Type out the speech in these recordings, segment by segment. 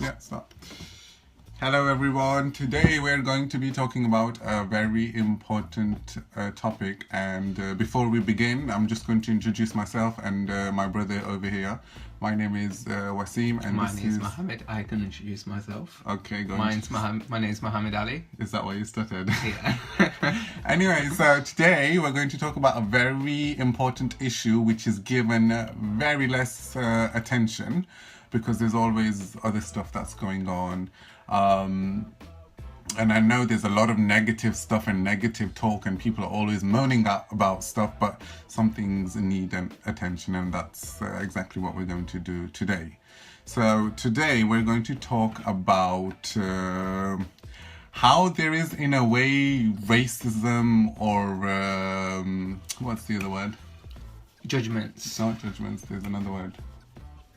Yeah, stop. Hello everyone. Today we're going to be talking about a very important topic, and before we begin, I'm just going to introduce myself and my brother over here. My name is Wasim, and My name is Mohammed. I can introduce myself. Okay, go My on. name is Mohammed Ali. Is that why you started? Yeah. Anyway, so today we're going to talk about a very important issue which is given very less attention because there's always other stuff that's going on. And I know there's a lot of negative stuff and negative talk, and people are always moaning about stuff, but some things need attention, and that's exactly what we're going to do today. So today we're going to talk about how there is, in a way, racism or what's the other word? Judgments Not judgments. There's another word.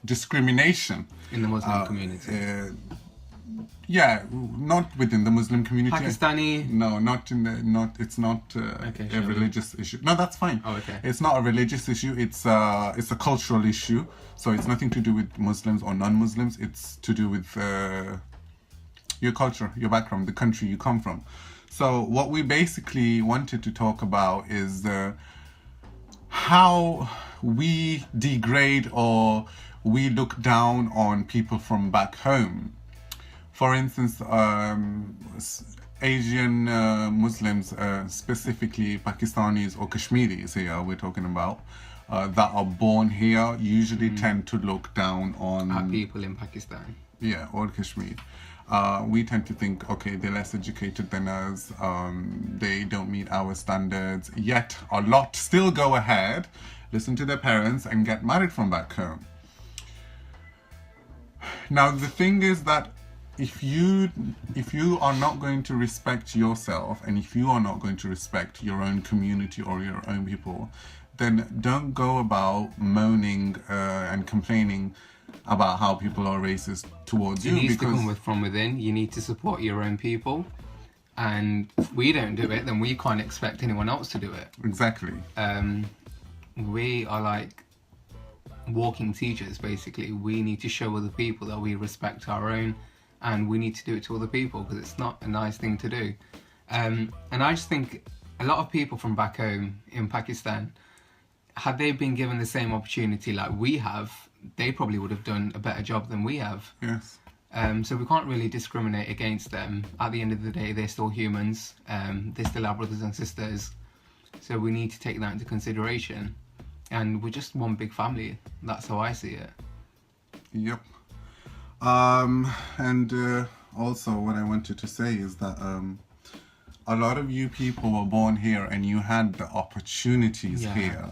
Discrimination in the Muslim community. Yeah, not within the Muslim community. Pakistani. No, not in the not. It's not a religious issue. No, that's fine. Oh, okay. It's not a religious issue. It's a cultural issue. So it's nothing to do with Muslims or non-Muslims. It's to do with your culture, your background, the country you come from. So what we basically wanted to talk about is how we degrade or we look down on people from back home. For instance, Asian Muslims, specifically Pakistanis or Kashmiris here we're talking about, that are born here usually tend to look down on Our people in Pakistan. Yeah, or Kashmir. We tend to think, okay, they're less educated than us, they don't meet our standards, yet a lot still go ahead, listen to their parents and get married from back home. Now the thing is that if you are not going to respect yourself, and if you are not going to respect your own community or your own people, then don't go about moaning and complaining about how people are racist towards you. It needs to come from within. You need to support your own people, and if we don't do it, then we can't expect anyone else to do it. Exactly. We are like walking teachers, basically. We need to show other people that we respect our own, and we need to do it to other people because it's not a nice thing to do. And I just think a lot of people from back home in Pakistan, had they been given the same opportunity like we have, they probably would have done a better job than we have. Yes. So we can't really discriminate against them. At the end of the day, they're still humans. They're still our brothers and sisters. So we need to take that into consideration. And we're just one big family. That's how I see it. Yep. And also what I wanted to say is that a lot of you people were born here and you had the opportunities here.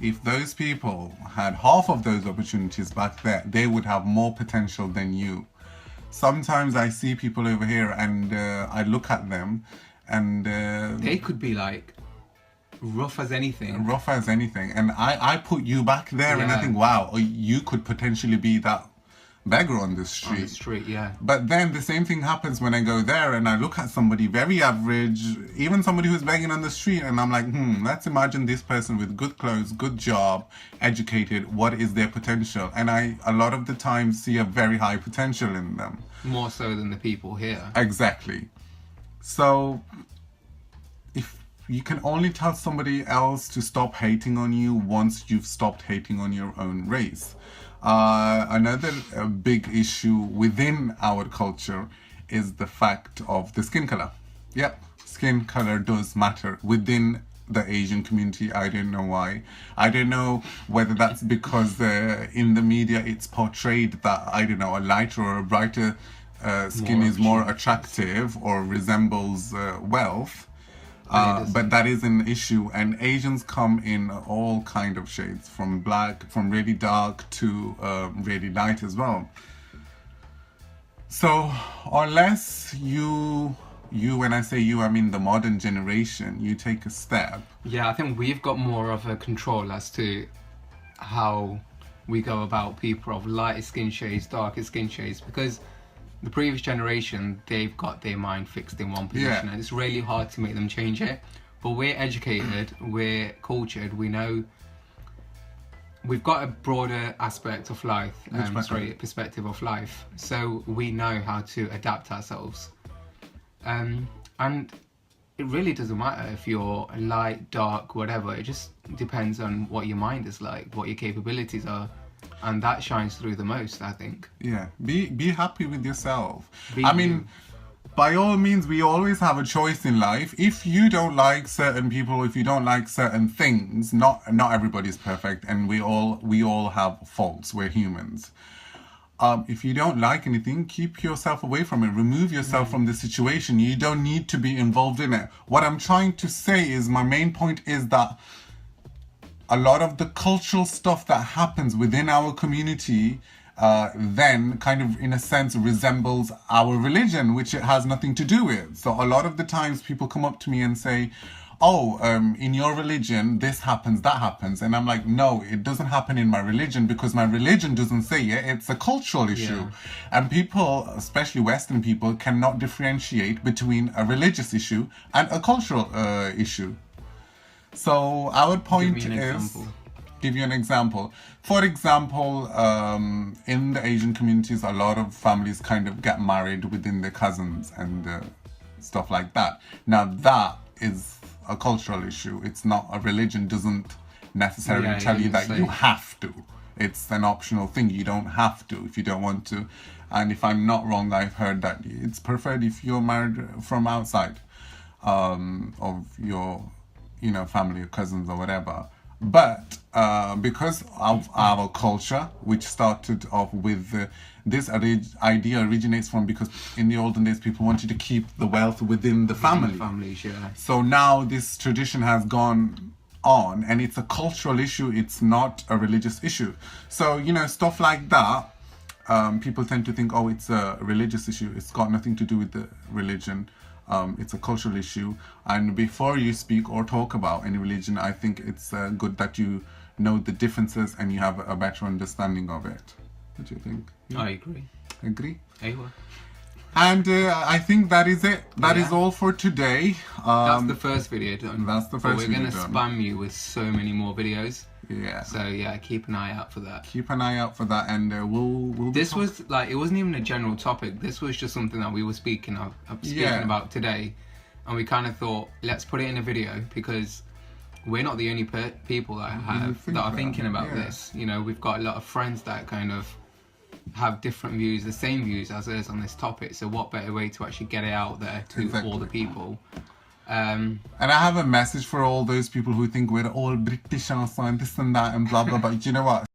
If those people had half of those opportunities back there, they would have more potential than you. Sometimes I see people over here and I look at them and they could be like rough as anything. And I put you back there and I think, wow, you could potentially be that beggar on the street. On the street, yeah. But then the same thing happens when I go there and I look at somebody very average, even somebody who's begging on the street, and I'm like, let's imagine this person with good clothes, good job, educated, what is their potential? And I, a lot of the time, see a very high potential in them. More so than the people here. Exactly. So, if you can only tell somebody else to stop hating on you once you've stopped hating on your own race. Another big issue within our culture is the fact of the skin color. Yep, skin color does matter within the Asian community. I don't know why. I don't know whether that's because in the media it's portrayed that, I don't know, a lighter or a brighter skin is more attractive or resembles wealth. But that is an issue, and Asians come in all kind of shades, from black, from really dark to really light as well. So unless you, when I say you, I mean the modern generation, you take a step. Yeah, I think we've got more of a control as to how we go about people of lighter skin shades, darker skin shades, because the previous generation, they've got their mind fixed in one position, and it's really hard to make them change it. But we're educated, we're cultured, we know we've got a broader aspect of life, Which perspective of life. So we know how to adapt ourselves. And it really doesn't matter if you're light, dark, whatever. It just depends on what your mind is like, what your capabilities are. And that shines through the most, I think. Yeah, be happy with yourself. Be I you. mean, by all means, we always have a choice in life. If you don't like certain people, if you don't like certain things, not everybody's perfect, and we all have faults. We're humans. If you don't like anything, keep yourself away from it. Remove yourself from the situation. You don't need to be involved in it. What I'm trying to say is, my main point is that a lot of the cultural stuff that happens within our community then kind of, in a sense, resembles our religion, which it has nothing to do with. So a lot of the times people come up to me and say, oh, in your religion, this happens, that happens. And I'm like, no, it doesn't happen in my religion, because my religion doesn't say it. It's a cultural issue. Yeah. And people, especially Western people, cannot differentiate between a religious issue and a cultural issue. So our point Give me an is, example. give you an example. For example, in the Asian communities, a lot of families kind of get married within their cousins and stuff like that. Now that is a cultural issue. It's not, a religion doesn't necessarily tell you that you have to. It's an optional thing. You don't have to if you don't want to. And if I'm not wrong, I've heard that it's preferred if you're married from outside of your, family or cousins or whatever. But because of our culture, which started off with this idea originates from, because in the olden days people wanted to keep the wealth within the family. Families, yeah. So now this tradition has gone on, and it's a cultural issue. It's not a religious issue. So stuff like that. People tend to think, oh, it's a religious issue. It's got nothing to do with the religion. It's a cultural issue. And before you speak or talk about any religion, I think it's good that you know the differences and you have a better understanding of it. What do you think? I agree. Agree? Aywa. And I think that is it. That is all for today. That's the first video done. That's the But first we're video going to done. spam you with so many more videos. Yeah. So yeah, keep an eye out for that. Keep an eye out for that, and we'll. This was like, it wasn't even a general topic. This was just something that we were speaking about today, and we kind of thought, let's put it in a video, because we're not the only people that are thinking about this. We've got a lot of friends that kind of have different views, the same views as us on this topic. So what better way to actually get it out there to all the people? And I have a message for all those people who think we're all British and this and that and blah blah blah. But you know what?